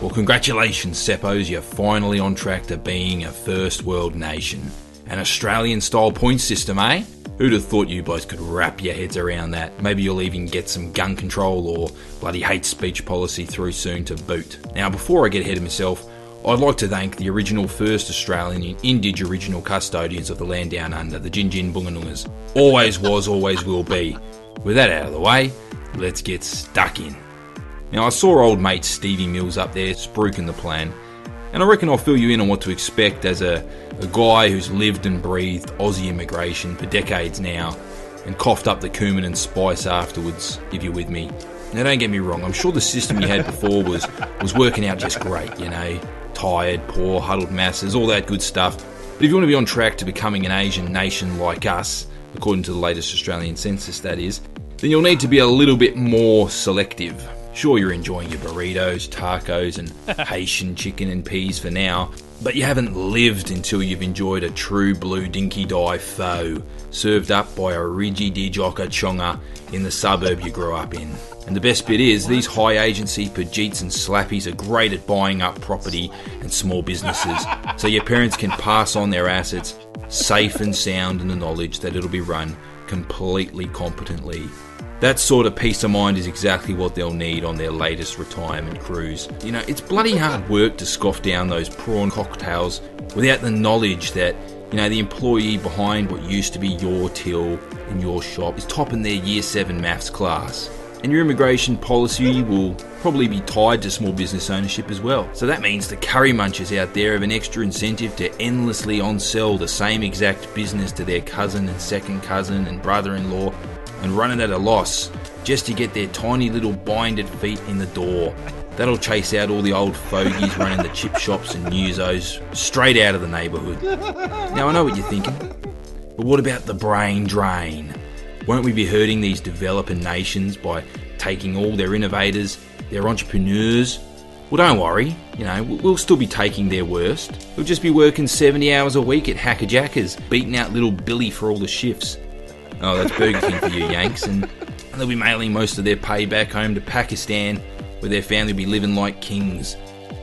Well, congratulations, Seppos, you're finally on track to being a first world nation. An Australian-style point system, eh? Who'd have thought you boys could wrap your heads around that? Maybe you'll even get some gun control or bloody hate speech policy through soon to boot. Now, before I get ahead of myself, I'd like to thank the original first Australian Indigoriginal custodians of the land down under, the Gin Gin Bunganungas. Always was, always will be. With that out of the way, let's get stuck in. Now, I saw old mate Stevie Mills up there spruiking the plan, and I reckon I'll fill you in on what to expect as a guy who's lived and breathed Aussie immigration for decades now and coughed up the cumin and spice afterwards, if you're with me. Now, don't get me wrong, I'm sure the system you had before was working out just great, you know, tired, poor, huddled masses, all that good stuff. But if you want to be on track to becoming an Asian nation like us, according to the latest Australian census that is, then you'll need to be a little bit more selective. Sure, you're enjoying your burritos, tacos and Haitian chicken and peas for now, but you haven't lived until you've enjoyed a true blue dinky dye pho, served up by a Rigi Di Jocka Chonga in the suburb you grew up in. And the best bit is, these high agency Pajeets and Slappies are great at buying up property and small businesses, so your parents can pass on their assets safe and sound in the knowledge that it'll be run completely competently. That sort of peace of mind is exactly what they'll need on their latest retirement cruise. You know, it's bloody hard work to scoff down those prawn cocktails without the knowledge that, you know, the employee behind what used to be your till in your shop is topping their Year 7 maths class. And your immigration policy will probably be tied to small business ownership as well. So that means the curry munchers out there have an extra incentive to endlessly on-sell the same exact business to their cousin and second cousin and brother-in-law and run it at a loss just to get their tiny little binded feet in the door. That'll chase out all the old fogies running the chip shops and newsos straight out of the neighbourhood. Now, I know what you're thinking, but what about the brain drain? Won't we be hurting these developing nations by taking all their innovators, their entrepreneurs? Well, don't worry, you know, we'll still be taking their worst. We'll just be working 70 hours a week at Hacker Jackers, beating out little Billy for all the shifts. Oh, that's Burger King for you, Yanks. And they'll be mailing most of their pay back home to Pakistan, where their family will be living like kings.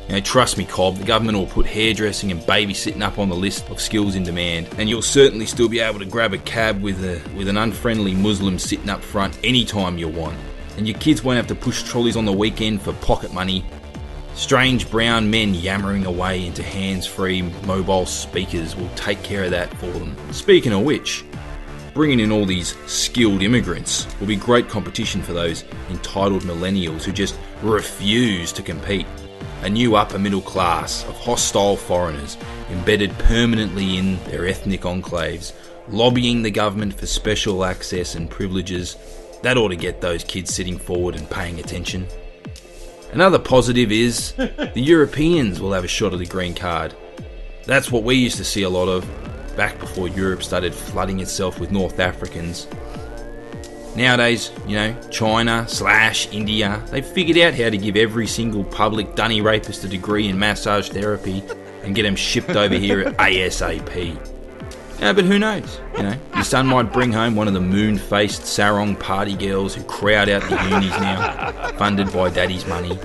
You know, trust me, Cobb, the government will put hairdressing and babysitting up on the list of skills in demand, and you'll certainly still be able to grab a cab with an unfriendly Muslim sitting up front anytime you want. And your kids won't have to push trolleys on the weekend for pocket money. Strange brown men yammering away into hands-free mobile speakers will take care of that for them. Speaking of which, bringing in all these skilled immigrants will be great competition for those entitled millennials who just refuse to compete. A new upper middle class of hostile foreigners embedded permanently in their ethnic enclaves, lobbying the government for special access and privileges. That ought to get those kids sitting forward and paying attention. Another positive is the Europeans will have a shot at the green card. That's what we used to see a lot of back before Europe started flooding itself with North Africans. Nowadays, you know, China/India, they've figured out how to give every single public dunny rapist a degree in massage therapy and get them shipped over here at ASAP. Yeah, but who knows? You know, your son might bring home one of the moon-faced sarong party girls who crowd out the unis now, funded by daddy's money.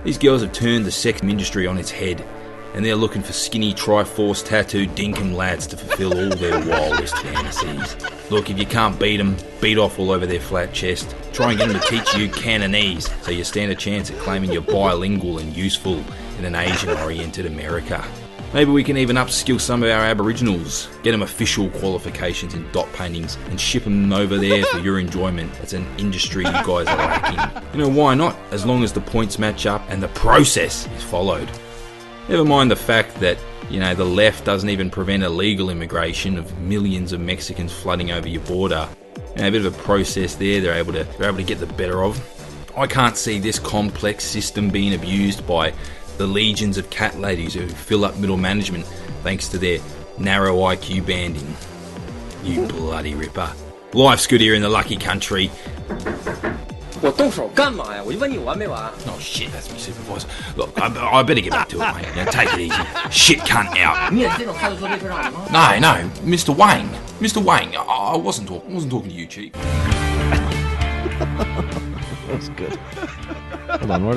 These girls have turned the sex industry on its head, and they're looking for skinny Triforce tattooed dinkum lads to fulfill all their wildest fantasies. Look, if you can't beat them, beat off all over their flat chest. Try and get them to teach you Cantonese, so you stand a chance at claiming you're bilingual and useful in an Asian-oriented America. Maybe we can even upskill some of our Aboriginals, get them official qualifications in dot paintings and ship them over there for your enjoyment. It's an industry you guys are lacking. You know, why not? As long as the points match up and the process is followed. Never mind the fact that, you know, the left doesn't even prevent illegal immigration of millions of Mexicans flooding over your border. You know, a bit of a process there they're able to get the better of. I can't see this complex system being abused by the legions of cat ladies who fill up middle management thanks to their narrow IQ banding. You bloody ripper. Life's good here in the lucky country. 我动手干嘛呀？我就问你完没完？ Oh shit, that's my supervisor. Look, I better get back to it, mate. Now, take it easy. Shit cunt out. 你也是这种态度做这份上吗？ No, Mr. Wang. Mr. Wang, I wasn't talking to you, Chief. That was good. Hold on, what